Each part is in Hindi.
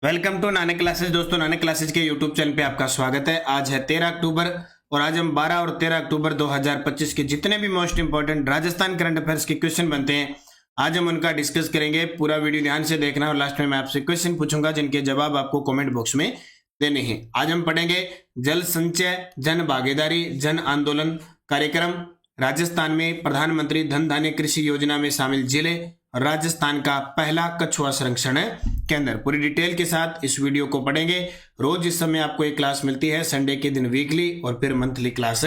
Welcome to Nanak classes. दोस्तों, नानक क्लासेस के यूट्यूब चैनल पे आपका स्वागत है। आज है 13 अक्टूबर और आज हम 12 और 13 अक्टूबर 2025 के जितने भी most important Rajasthan current affairs के क्वेश्चन बनते हैं आज हम उनका डिस्कस करेंगे। पूरा वीडियो ध्यान से देखना और लास्ट में मैं आपसे क्वेश्चन पूछूंगा जिनके जवाब आपको कॉमेंट बॉक्स में देने हैं। आज हम पढ़ेंगे जल संचय, जन भागीदारी, जन आंदोलन कार्यक्रम, राजस्थान में प्रधानमंत्री धन धान्य कृषि योजना में शामिल जिले, राजस्थान का पहला कछुआ संरक्षण केंद्र। पूरी डिटेल के साथ इस वीडियो को पढ़ेंगे। रोज इस समय आपको एक क्लास मिलती है, संडे के दिन वीकली और फिर मंथली क्लास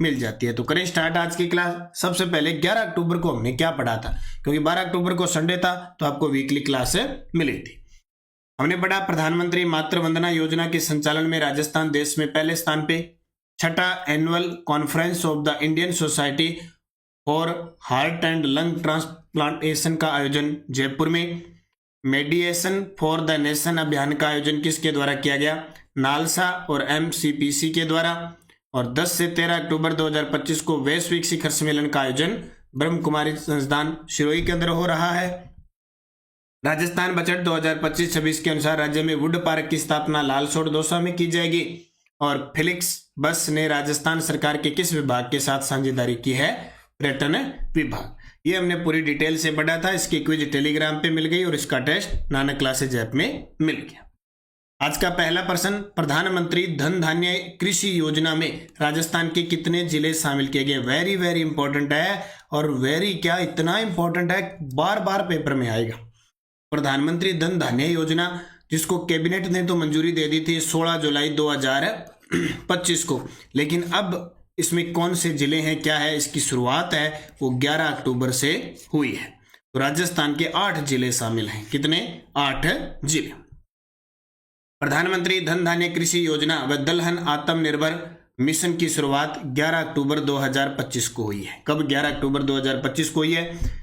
मिल जाती है। तो करें स्टार्ट आज की क्लास। सबसे पहले 11 अक्टूबर को हमने क्या पढ़ा था, क्योंकि 12 अक्टूबर को संडे था तो आपको वीकली क्लास मिली थी। हमने पढ़ा प्रधानमंत्री मातृ वंदना योजना के संचालन में राजस्थान देश में पहले स्थान पे। छठा annual conference of the Indian society for heart and lung transplantation का आयोजन जयपुर में। मेडिएशन फॉर द नेशन अभियान का आयोजन किसके द्वारा किया गया, नालसा और एमसीपीसी के द्वारा। और 10 से 13 अक्टूबर 2025 को वैश्विक शिखर सम्मेलन का आयोजन ब्रह्म कुमारी संस्थान शिरोई के अंदर हो रहा है। राजस्थान बजट 2025-26 के अनुसार राज्य में वुड पार्क की स्थापना लालसोट दौसा में की जाएगी। और फिलिक्स बस ने राजस्थान सरकार के किस विभाग के साथ साझेदारी की है, पर्यटन विभाग। ये हमने पूरी डिटेल से पढ़ा था। इसकी क्विज टेलीग्राम पे मिल गई और इसका टेस्ट नानक क्लासेज ऐप में मिल गया। आज का पहला प्रश्न, प्रधानमंत्री धन धान्य कृषि योजना में राजस्थान के कितने जिले शामिल किए गए। वेरी वेरी इंपॉर्टेंट है और वेरी क्या इतना इंपॉर्टेंट है, बार बार पेपर में आएगा। प्रधानमंत्री धन धान्य योजना जिसको कैबिनेट ने तो मंजूरी दे दी थी 16 जुलाई 2025 को, लेकिन अब इसमें कौन से जिले हैं, क्या है, इसकी शुरुआत है वो 11 अक्टूबर से हुई है। तो राजस्थान के 8 जिले शामिल हैं। कितने, 8 जिले। प्रधानमंत्री धन धान्य कृषि योजना व दलहन आत्मनिर्भर मिशन की शुरुआत 11 अक्टूबर 2025 को हुई है। कब, 11 अक्टूबर 2025 को हुई है।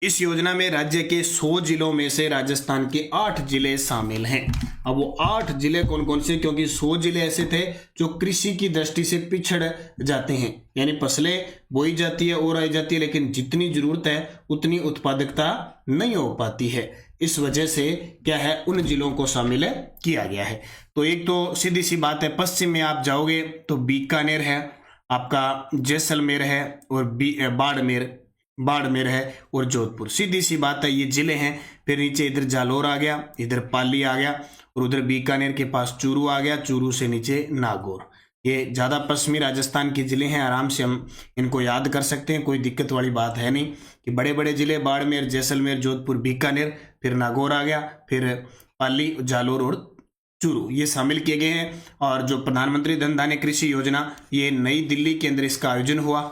इस योजना में राज्य के 100 जिलों में से राजस्थान के 8 जिले शामिल हैं। अब वो 8 जिले कौन कौन से, क्योंकि 100 जिले ऐसे थे जो कृषि की दृष्टि से पिछड़ जाते हैं, यानी फसलें बोई जाती है और आई जाती है लेकिन जितनी जरूरत है उतनी उत्पादकता नहीं हो पाती है। इस वजह से क्या है, उन जिलों को शामिल किया गया है। तो एक तो सीधी सी बात है, पश्चिम में आप जाओगे तो बीकानेर है, आपका जैसलमेर है और बाड़मेर है और जोधपुर। सीधी सी बात है, ये जिले हैं। फिर नीचे इधर जालोर आ गया, इधर पाली आ गया और उधर बीकानेर के पास चूरू आ गया, चूरू से नीचे नागौर। ये ज़्यादा पश्चिमी राजस्थान के जिले हैं, आराम से हम इनको याद कर सकते हैं, कोई दिक्कत वाली बात है नहीं। कि बड़े बड़े जिले बाड़मेर, जैसलमेर, जोधपुर, बीकानेर, फिर नागौर आ गया, फिर पाली, जालोर और चूरू, ये शामिल किए गए हैं। और जो प्रधानमंत्री धन धान्य कृषि योजना, ये नई दिल्ली के अंदर इसका आयोजन हुआ।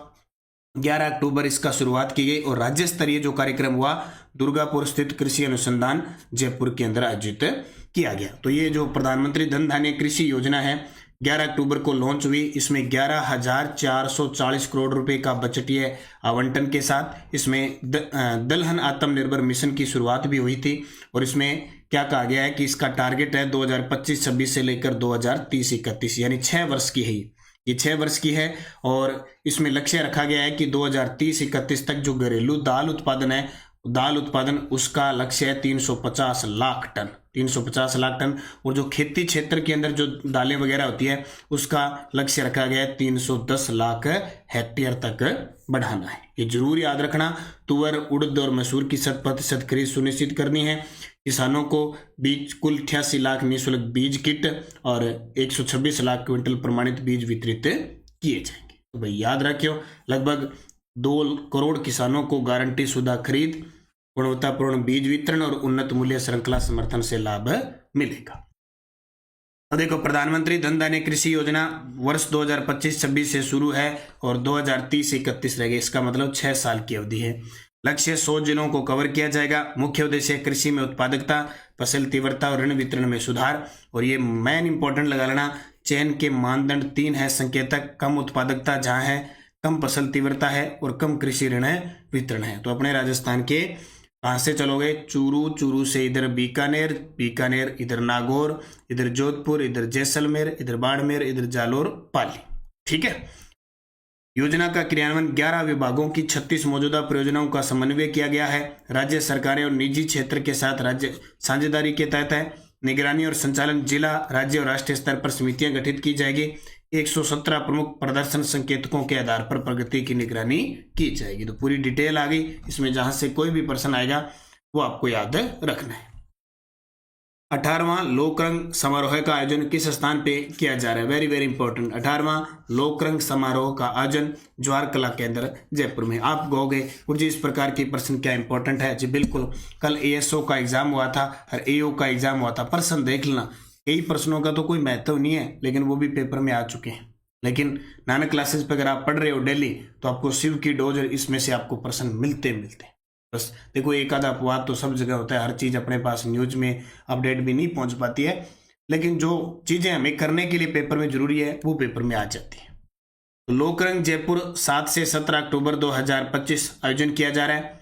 11 अक्टूबर इसका शुरुआत की गई और राज्य स्तरीय जो कार्यक्रम हुआ दुर्गापुर स्थित कृषि अनुसंधान जयपुर के अंदर आयोजित किया गया। तो ये जो प्रधानमंत्री धन धान्य कृषि योजना है 11 अक्टूबर को लॉन्च हुई। इसमें 11,440 करोड़ रुपए का बजटीय आवंटन के साथ इसमें दलहन आत्मनिर्भर मिशन की शुरुआत भी हुई थी। और इसमें क्या कहा गया है कि इसका टारगेट है 2025-26 से लेकर 2030-31, यानी 6 वर्ष की है। ये 6 वर्ष की है और इसमें लक्ष्य रखा गया है कि 2030-31 तक जो घरेलू दाल उत्पादन है, दाल उत्पादन उसका लक्ष्य है 350 लाख टन, 350 लाख टन। और जो खेती क्षेत्र के अंदर जो दालें वगैरह होती है उसका लक्ष्य रखा गया है 310 लाख हेक्टेयर तक बढ़ाना है। ये जरूर याद रखना। तुअर, उड़द और मसूर की 100% खरीद सुनिश्चित करनी है। किसानों को बीज कुल 88 लाख निःशुल्क बीज किट और 126 लाख क्विंटल प्रमाणित बीज वितरित किए जाएंगे। तो भाई याद रखियो, लगभग 2 करोड़ किसानों को गारंटी शुदा खरीद, गुणवत्तापूर्ण बीज वितरण और उन्नत मूल्य श्रृंखला समर्थन से लाभ मिलेगा। तो देखो, प्रधानमंत्री धन धान्य कृषि योजना वर्ष 2025-26 से शुरू है और 2030-31 रहेगी। इसका मतलब 6 साल की अवधि है। लक्ष्य 100 जिलों को कवर किया जाएगा। मुख्य उद्देश्य कृषि में उत्पादकता, फसल तीव्रता और ऋण वितरण में सुधार। और ये मेन इंपॉर्टेंट लगा लेना, चयन के मानदंड 3 है संकेतक, कम उत्पादकता जहां है, कम फसल तीव्रता है और कम कृषि ऋण वितरण है। तो अपने राजस्थान के कहाँ से चलोगे, चूरू से इधर बीकानेर, इधर नागौर, इधर जोधपुर, इधर जैसलमेर, इधर बाड़मेर, इधर जालोर, पाली। ठीक है। योजना का क्रियान्वयन 11 विभागों की 36 मौजूदा परियोजनाओं का समन्वय किया गया है। राज्य सरकारें और निजी क्षेत्र के साथ राज्य साझेदारी के तहत है। निगरानी और संचालन जिला, राज्य और राष्ट्रीय स्तर पर समितियां गठित की जाएगी। 117 प्रमुख प्रदर्शन संकेतकों के आधार पर प्रगति की निगरानी की जाएगी। तो पूरी डिटेल आ गई इसमें, जहां से कोई भी प्रश्न आएगा वो आपको याद रखना है। 18वां लोकरंग समारोह का आयोजन किस स्थान पे किया जा रहा है? Very very important. 18वां लोकरंग समारोह का आयोजन जवाहर कला केंद्र जयपुर में। आप कहोगे जी इस प्रकार के प्रश्न क्या इंपॉर्टेंट है? जी बिल्कुल, कल एएसओ का एग्जाम हुआ था और एओ का एग्जाम हुआ था। प्रश्न देख लेना, कई प्रश्नों का तो कोई महत्व नहीं है लेकिन वो भी पेपर में आ चुके हैं। लेकिन नानक क्लासेस पर अगर आप पढ़ रहे हो डेली तो आपको शिव की डोज और इसमें से आपको प्रश्न मिलते हैं। बस देखो, एक आधा अपवाद तो सब जगह होता है, हर चीज़ अपने पास न्यूज में अपडेट भी नहीं पहुंच पाती है, लेकिन जो चीज़ें हमें करने के लिए पेपर में जरूरी है वो पेपर में आ जाती है। तो लोकरंग जयपुर 7 से 17 अक्टूबर 2025 आयोजन किया जा रहा है।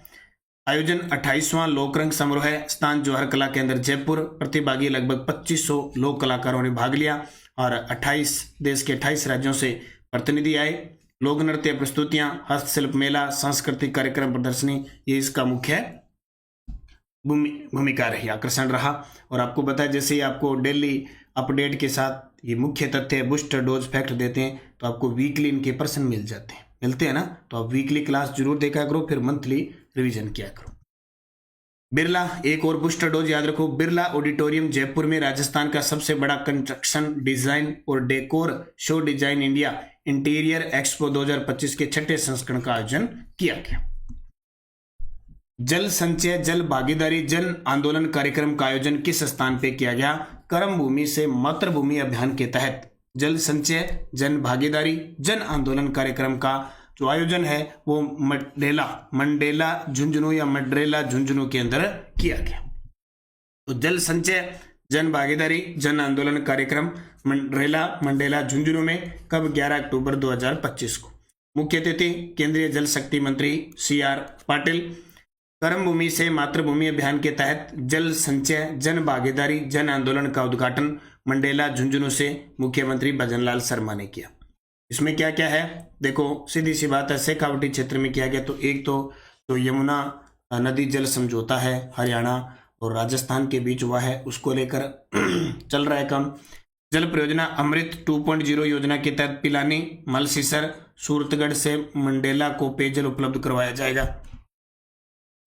आयोजन 28वां लोकरंग समारोह है, स्थान जवाहर कला केंद्र जयपुर। प्रतिभागी लगभग 2500 लोक कलाकारों ने भाग लिया और 28 देश के 28 राज्यों से प्रतिनिधि आए। लोक नृत्य प्रस्तुतियां, हस्तशिल्प मेला, सांस्कृतिक कार्यक्रम, प्रदर्शनी, ये इसका मुख्य भूमिका रही, आकर्षण रहा। और आपको पता है जैसे ही आपको डेली अपडेट के साथ ये मुख्य तथ्य बूस्टर डोज फैक्ट देते हैं तो आपको वीकली इनके प्रश्न मिलते हैं ना। तो आप वीकली क्लास जरूर देखा करो, फिर मंथली रिवीजन किया करो। बिरला, एक और बूस्टर डोज याद रखो, बिरला ऑडिटोरियम जयपुर में राजस्थान का सबसे बड़ा कंस्ट्रक्शन डिजाइन और decor show design India interior expo 2025 के 6ठे संस्करण का आयोजन किया गया। जल संचय जल भागीदारी जन आंदोलन कार्यक्रम का आयोजन किस स्थान पे किया गया? कर्म भूमि से मातृभूमि अभियान के तहत जल संचय जन भागीदारी जन आंदोलन कार्यक्रम का जो आयोजन है वो मंडेला झुंझुनू या मड्रेला झुंझुनू के अंदर किया गया। तो जल संचय जन भागीदारी जन आंदोलन कार्यक्रम मंडेला झुंझुनू में कब? 11 अक्टूबर 2025 को। मुख्य अतिथि केंद्रीय जल शक्ति मंत्री CR पाटिल। कर्मभूमि से मातृभूमि अभियान के तहत जल संचय जन भागीदारी जन आंदोलन का उद्घाटन मंडेला झुंझुनू से मुख्यमंत्री भजनलाल शर्मा ने किया। इसमें क्या क्या है देखो, सीधी सी बात है, शेखावटी क्षेत्र में किया गया। तो एक तो यमुना नदी जल समझौता है हरियाणा और राजस्थान के बीच हुआ है, उसको लेकर चल रहा है काम। जल परियोजना अमृत 2.0 योजना के तहत पिलानी मलसीसर सूरतगढ़ से मंडेला को पेयजल उपलब्ध करवाया जाएगा।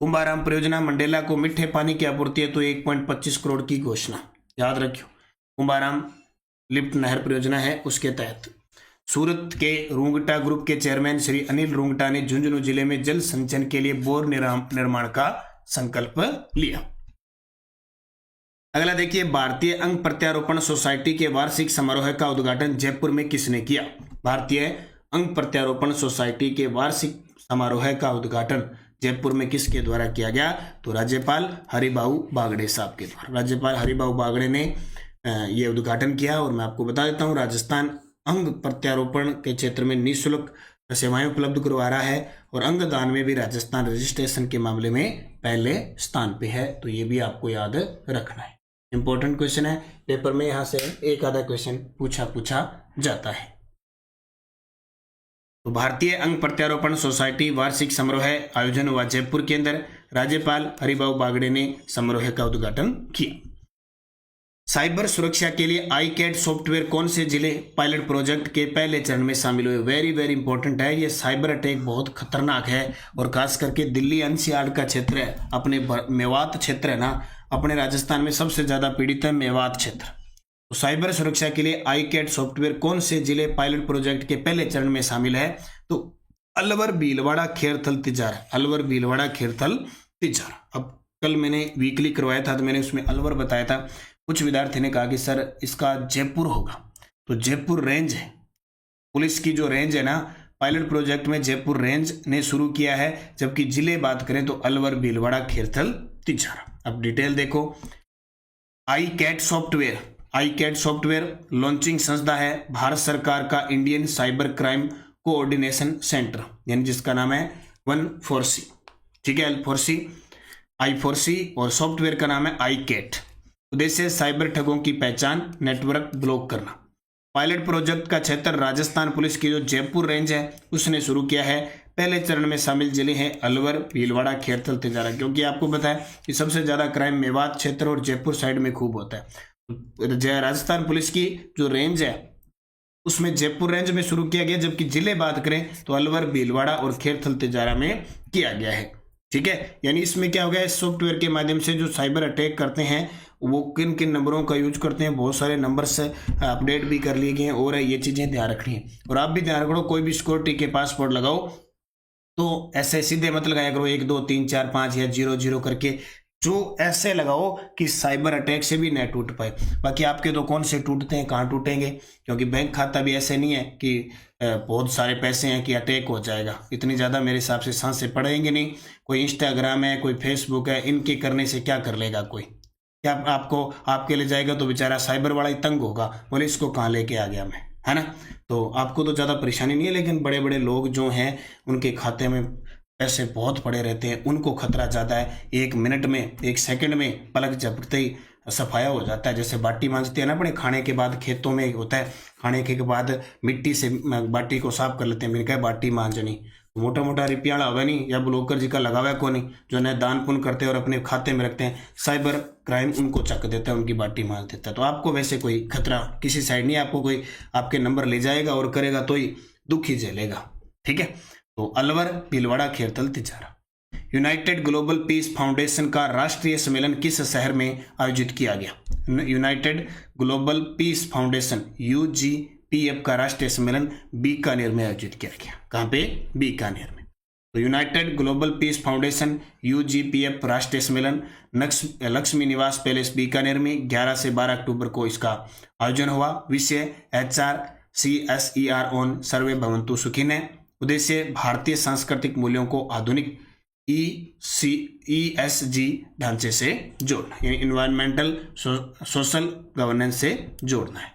कुंभाराम परियोजना मंडेला को मीठे पानी की आपूर्ति है तो 1.25 करोड़ की घोषणा, याद रखियो। कुंभाराम लिफ्ट नहर परियोजना है उसके तहत। सूरत के रूंगटा ग्रुप के चेयरमैन श्री अनिल रूंगटा ने झुंझुनू जिले में जल संचयन के लिए बोर निर्माण का संकल्प लिया। अगला देखिए, भारतीय अंग प्रत्यारोपण सोसाइटी के वार्षिक समारोह का उद्घाटन जयपुर में किसने किया? भारतीय अंग प्रत्यारोपण सोसाइटी के वार्षिक समारोह का उद्घाटन जयपुर में किसके द्वारा किया गया? तो राज्यपाल हरिभाऊ बागड़े साहब के द्वारा। राज्यपाल हरिभाऊ बागड़े ने ये उद्घाटन किया। और मैं आपको बता देता हूँ, राजस्थान अंग प्रत्यारोपण के क्षेत्र में निःशुल्क सेवाएं उपलब्ध करवा रहा है और अंग दान में भी राजस्थान रजिस्ट्रेशन के मामले में पहले स्थान पे है। तो ये भी आपको याद रखना है, इंपॉर्टेंट क्वेश्चन है, पेपर में यहाँ से एक आधा क्वेश्चन पूछा जाता है। तो भारतीय अंग प्रत्यारोपण सोसाइटी वार्षिक समारोह आयोजन हुआ जयपुर के अंदर। राज्यपाल हरिभाऊ बागड़े ने समारोह का उद्घाटन किया। साइबर सुरक्षा के लिए iCAT सॉफ्टवेयर कौन से जिले पायलट प्रोजेक्ट के पहले चरण में शामिल हुए? वेरी वेरी इंपॉर्टेंट है, ये साइबर अटैक बहुत खतरनाक है और खास करके दिल्ली NCR का क्षेत्र है, अपने मेवात क्षेत्र है ना, अपने राजस्थान में सबसे ज्यादा पीड़ित है मेवात क्षेत्र। तो साइबर सुरक्षा के लिए iCAT सॉफ्टवेयर कौन से जिले पायलट प्रोजेक्ट के पहले चरण में शामिल है? तो अलवर भीलवाड़ा खेरथल तिजारा, अलवर भीलवाड़ा खेरथल तिजारा। अब कल मैंने वीकली करवाया था तो मैंने उसमें अलवर बताया था। कुछ विद्यार्थी ने कहा कि सर इसका जयपुर होगा, तो जयपुर रेंज है, पुलिस की जो रेंज है ना पायलट प्रोजेक्ट में जयपुर रेंज ने शुरू किया है, जबकि जिले बात करें तो अलवर भीलवाड़ा खेरथल तिजारा। अब डिटेल देखो, iCAT सॉफ्टवेयर लॉन्चिंग संस्था है भारत सरकार का Indian cyber crime coordination centre, यानी जिसका नाम है 1-4C, ठीक है, L4C I4C, और सॉफ्टवेयर का नाम है iCAT। उद्देश्य साइबर ठगों की पहचान, नेटवर्क ब्लॉक करना। पायलट प्रोजेक्ट का क्षेत्र राजस्थान पुलिस की जो जयपुर रेंज है उसने शुरू किया है। पहले चरण में शामिल जिले हैं अलवर, भीलवाड़ा, खेरथल, तिजारा। क्योंकि आपको पता है कि सबसे ज्यादा क्राइम मेवात क्षेत्र और जयपुर साइड में खूब होता है। राजस्थान पुलिस की जो रेंज है उसमें जयपुर रेंज में शुरू किया गया, जबकि जिले बात करें तो अलवर, भीलवाड़ा और खेरथल, तिजारा में किया गया है। ठीक है, यानी इसमें क्या हो गया, इस सॉफ्टवेयर के माध्यम से जो साइबर अटैक करते हैं वो किन किन नंबरों का यूज करते हैं, बहुत सारे नंबर से अपडेट भी कर लिए गए हैं और ये चीजें ध्यान रखनी है। और आप भी ध्यान रखो, कोई भी सिक्योरिटी के पासवर्ड लगाओ तो ऐसे सीधे मत लगाया करो 1 2 3 4 5 या 0 करके, जो ऐसे लगाओ कि साइबर अटैक से भी न टूट पाए। बाकी आपके तो कौन से टूटते हैं, कहाँ टूटेंगे, क्योंकि बैंक खाता भी ऐसे नहीं है कि बहुत सारे पैसे हैं कि अटैक हो जाएगा। इतनी ज़्यादा मेरे हिसाब से सांसें पड़ेंगे नहीं। कोई इंस्टाग्राम है, कोई फेसबुक है, इनके करने से क्या कर लेगा कोई, क्या आपको आपके ले जाएगा तो बेचारा साइबर वाला ही तंग होगा, बोले इसको कहाँ लेके आ गया मैं, है ना। तो आपको तो ज़्यादा परेशानी नहीं है, लेकिन बड़े बड़े लोग जो हैं उनके खाते में पैसे बहुत पड़े रहते हैं, उनको खतरा ज़्यादा है। 1 मिनट में, 1 सेकंड में पलक झपकते ही सफाया हो जाता है। जैसे बाटी मांजते हैं ना अपने खाने के बाद, खेतों में होता है, खाने के बाद मिट्टी से बाटी को साफ कर लेते हैं, मैंने कहा बाटी मांजनी, तो मोटा मोटा रिपियाड़ा होगा नहीं, या ब्लॉकर जी का लगा हुआ है को नहीं, जो है दान पुण्य करते हैं और अपने खाते में रखते हैं, साइबर क्राइम उनको चक देता है, उनकी बाटी मांज देता है। तो आपको वैसे कोई खतरा किसी साइड नहीं है, आपको कोई आपके नंबर ले जाएगा और करेगा तो ही दुख ही झेलेगा। ठीक है, तो Alwar, Bhilwara, Khairthal, Tijara. United Global Peace Foundation का राष्ट्रीय सम्मेलन किस शहर में आयोजित किया गया? United Global Peace Foundation UGPF का राष्ट्रीय सम्मेलन बीकानेर में आयोजित किया गया। कहाँ पे? बीकानेर में। तो United Global Peace Foundation UGPF राष्ट्रीय सम्मेलन लक्ष्मी निवास पैलेस बीकानेर में 11 से 12 अक्टूबर को इसका आयोजन हुआ। विषय HRCSER ऑन सर्वे भवन्तु सुखिनः। उद्देश्य भारतीय सांस्कृतिक मूल्यों को आधुनिक ESG ढांचे से जोड़ना, यानी इन्वायरमेंटल सोशल गवर्नेंस से जोड़ना है।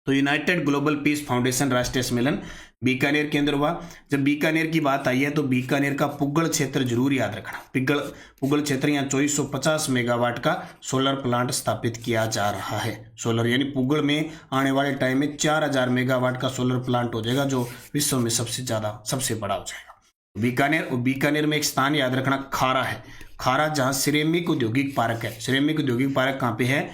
तो यूनाइटेड ग्लोबल पीस फाउंडेशन राष्ट्रीय सम्मेलन बीकानेर के अंदर हुआ। जब बीकानेर की बात आई है तो बीकानेर का पुग्गल क्षेत्र जरूर याद रखना। पुग्गल क्षेत्र यहाँ 2450 मेगावाट का सोलर प्लांट स्थापित किया जा रहा है। सोलर यानी पुग्गल में आने वाले टाइम में 4000 मेगावाट का सोलर प्लांट हो जाएगा, जो विश्व में सबसे बड़ा हो जाएगा। बीकानेर, और बीकानेर में एक स्थान याद रखना, खारा है। खारा जहाँ सिरेमिक औद्योगिक पार्क है। सिरेमिक औद्योगिक पार्क कहाँ पे है?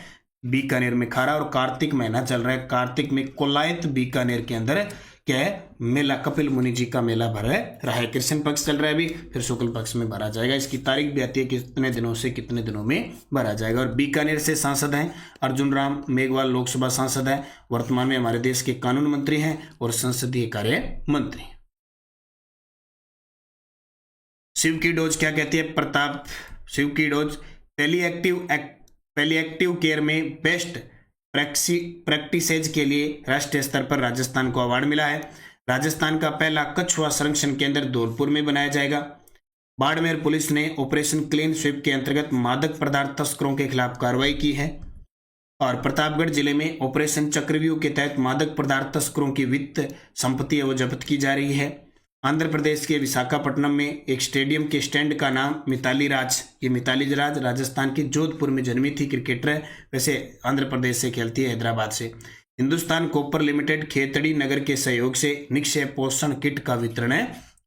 बीकानेर में खारा। और कार्तिक महीना चल रहा है, कार्तिक में कोलायत बीकानेर के अंदर क्या है? मेला, कपिल मुनि जी का मेला भर रहा है। कृष्ण पक्ष चल रहा है अभी, फिर शुक्ल पक्ष में भरा जाएगा। इसकी तारीख भी आती है कितने दिनों से कितने दिनों में भरा जाएगा। और बीकानेर से सांसद हैं अर्जुन राम मेघवाल, लोकसभा सांसद हैं, वर्तमान में हमारे देश के कानून मंत्री हैं और संसदीय कार्य मंत्री। शिव की डोज क्या कहती है? प्रताप शिव की डोज पैलिएटिव केयर में बेस्ट प्रैक्टिसेज के लिए राष्ट्रीय स्तर पर राजस्थान को अवार्ड मिला है। राजस्थान का पहला कछुआ संरक्षण केंद्र धौलपुर में बनाया जाएगा। बाड़मेर पुलिस ने ऑपरेशन क्लीन स्वीप के अंतर्गत मादक पदार्थ तस्करों के खिलाफ कार्रवाई की है। और प्रतापगढ़ जिले में ऑपरेशन चक्रव्यूह के तहत मादक पदार्थ तस्करों की वित्त संपत्ति जब्त की जा रही है। आंध्र प्रदेश के विशाखापट्टनम में एक स्टेडियम के स्टैंड का नाम मिताली राज, ये मिताली राज राजस्थान के जोधपुर में जन्मी थी, क्रिकेटर है, वैसे आंध्र प्रदेश से खेलती है, हैदराबाद से। हिंदुस्तान कॉपर लिमिटेड खेतड़ी नगर के सहयोग से निक्षय पोषण किट का वितरण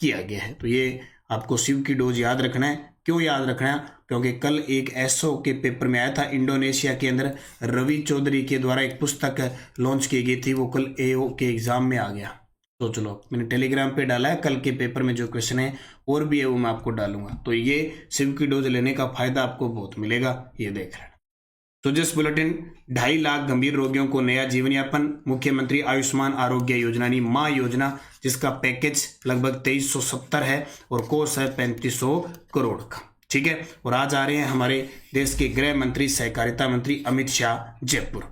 किया गया है। तो ये आपको शिव की डोज याद रखना है। क्यों याद रखना है? क्योंकि कल एक एसओ के पेपर में आया था, इंडोनेशिया के अंदर रवि चौधरी के द्वारा एक पुस्तक लॉन्च की गई थी, वो कल एओ के एग्जाम में आ गया। तो चलो, मैंने टेलीग्राम पे डाला है, कल के पेपर में जो क्वेश्चन है और भी है वो मैं आपको डालूंगा। तो ये शिव की डोज लेने का फायदा आपको बहुत मिलेगा, ये देख रहे हैं। सुजस बुलेटिन, 2.5 लाख गंभीर रोगियों को नया जीवन यापन। मुख्यमंत्री आयुष्मान आरोग्य योजना यानी माँ योजना, जिसका पैकेज लगभग 2370 है और कोर्स है 3500 करोड़ का। ठीक है, और आज आ रहे हैं हमारे देश के गृह मंत्री, सहकारिता मंत्री अमित शाह जयपुर।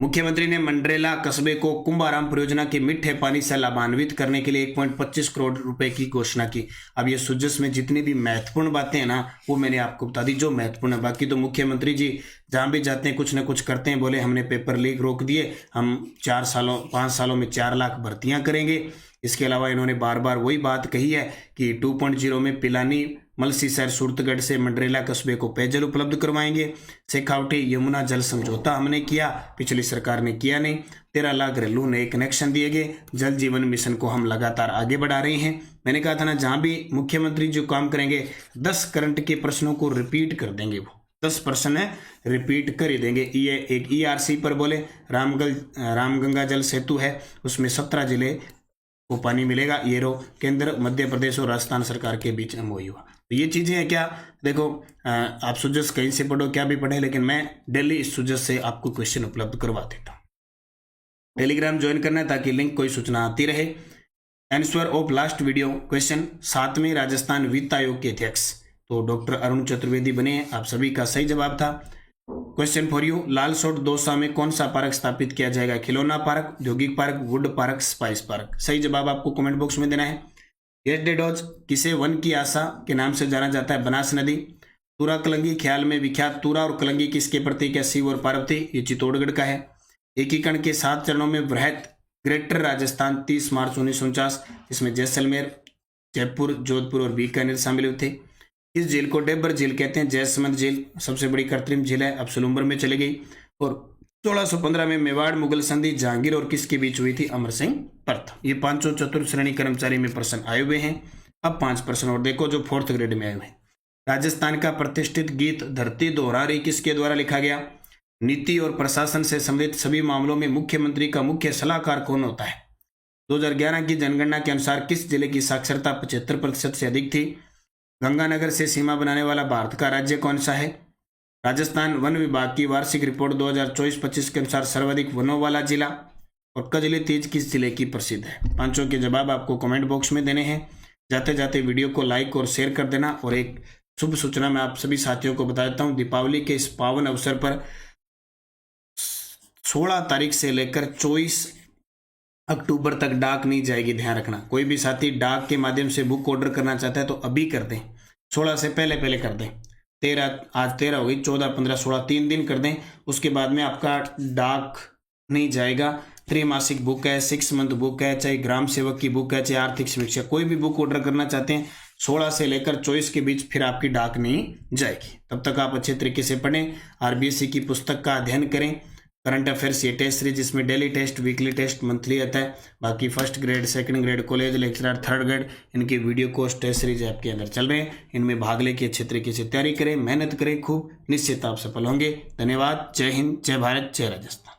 मुख्यमंत्री ने मंडरेला कस्बे को कुंभाराम परियोजना के मीठे पानी से लाभान्वित करने के लिए 1.25 करोड़ रुपए की घोषणा की। अब ये सुजस में जितनी भी महत्वपूर्ण बातें हैं ना, वो मैंने आपको बता दी जो महत्वपूर्ण है। बाकी तो मुख्यमंत्री जी जहां भी जाते हैं कुछ ना कुछ करते हैं। बोले हमने पेपर लीक रोक दिए, हम 5 सालों में 4 लाख भर्तियां करेंगे। इसके अलावा इन्होंने बार बार वही बात कही है कि 2.0 में पिलानी मलसीसर सूरतगढ़ से मंडरेला कस्बे को पेयजल उपलब्ध करवाएंगे। शेखावटी यमुना जल समझौता हमने किया, पिछली सरकार ने किया नहीं। 13 लाख घरेलू नए कनेक्शन दिए गए। जल जीवन मिशन को हम लगातार आगे बढ़ा रहे हैं। मैंने कहा था ना, जहां भी मुख्यमंत्री जो काम करेंगे 10 करंट के प्रश्नों को रिपीट कर देंगे, वो 10 प्रश्न है रिपीट कर ही देंगे। ये एक ERC पर बोले, रामगंगा जल सेतु है, उसमें 17 जिले को पानी मिलेगा। ये रो केंद्र, मध्य प्रदेश और राजस्थान सरकार के बीच MOU हुआ। तो ये चीजें हैं क्या, देखो आप सुजस कहीं से पढ़ो, क्या भी पढ़े, लेकिन मैं डेली इस सुजस से आपको क्वेश्चन उपलब्ध करवा देता हूँ। टेलीग्राम ज्वाइन करना है ताकि लिंक कोई सूचना आती रहे। Answer of last video question, 7वें राजस्थान वित्त आयोग के अध्यक्ष तो डॉक्टर अरुण चतुर्वेदी बने हैं, आप सभी का सही जवाब था। Question for you, Lalsot Dausa में कौन सा पार्क स्थापित किया जाएगा? खिलौना पार्क, औद्योगिक park, would park, spice park. सही जवाब आपको कमेंट बॉक्स में देना है। एडेडोज किसे वन की आशा के नाम से जाना जाता है? बनास नदी। तुरा कलंगी ख्याल में विख्यात, तुरा और कलंगी किसके प्रतीक है? शिव और पार्वती। ये चित्तौड़गढ़ का है। एकीकरण के 7 चरणों में वृहत ग्रेटर राजस्थान 30 मार्च 1949, इसमें जैसलमेर, जयपुर, जोधपुर और बीकानेर शामिल हुए थे। इस झील को डेबर झील कहते हैं। जयसमंद झील सबसे बड़ी कृत्रिम झील है, अब सुलुम्बर में चली गई। और 1615 में मेवाड़ मुगल संधि जहांगीर और किसके बीच हुई थी? अमर सिंह प्रथम। ये पांचों चतुर्थ श्रेणी कर्मचारी में प्रश्न आए हुए हैं। अब 5 प्रश्न और देखो जो 4th ग्रेड में आए हुए हैं। राजस्थान का प्रतिष्ठित गीत धरती दोहरारी किसके द्वारा लिखा गया? नीति और प्रशासन से संबंधित सभी मामलों में मुख्यमंत्री का मुख्य सलाहकार कौन होता है? 2011 की जनगणना के अनुसार किस जिले की साक्षरता 75% से अधिक थी? गंगानगर से सीमा बनाने वाला भारत का राज्य कौन सा है? राजस्थान वन विभाग की वार्षिक रिपोर्ट 2024-25 के अनुसार सर्वाधिक वनों वाला जिला। और कजली तीज किस जिले की प्रसिद्ध है? पांचों के जवाब आपको कमेंट बॉक्स में देने हैं। जाते जाते वीडियो को लाइक और शेयर कर देना। और एक शुभ सूचना मैं आप सभी साथियों को बता देता हूं, दीपावली के इस पावन अवसर पर 16 तारीख से लेकर 24 अक्टूबर तक डाक नहीं जाएगी, ध्यान रखना। कोई भी साथी डाक के माध्यम से बुक ऑर्डर करना चाहता है तो अभी कर दें, 16 से पहले कर दें। 13, आज 13 हो गई, 14, 15, 16, 3 दिन कर दें। उसके बाद में आपका डाक नहीं जाएगा। त्रैमासिक बुक है, 6 मंथ बुक है, चाहे ग्राम सेवक की बुक है, चाहे आर्थिक समीक्षा, कोई भी बुक ऑर्डर करना चाहते हैं 16 से लेकर 24 के बीच, फिर आपकी डाक नहीं जाएगी। तब तक आप अच्छे तरीके से पढ़ें, RBSC की पुस्तक का अध्ययन करें। करंट अफेयर्स ये टेस्ट सीरीज, जिसमें daily test, weekly test, monthly आता है। बाकी 1st grade, 2nd grade, college lecturer, 3rd grade, इनके वीडियो कोर्स टेस्ट सीरीज आपके अंदर चल रहे हैं। इनमें भाग लेके अच्छे तरीके से तैयारी करें, मेहनत करें खूब, निश्चित आप सफल होंगे। धन्यवाद। जय हिंद, जय भारत, जय राजस्थान।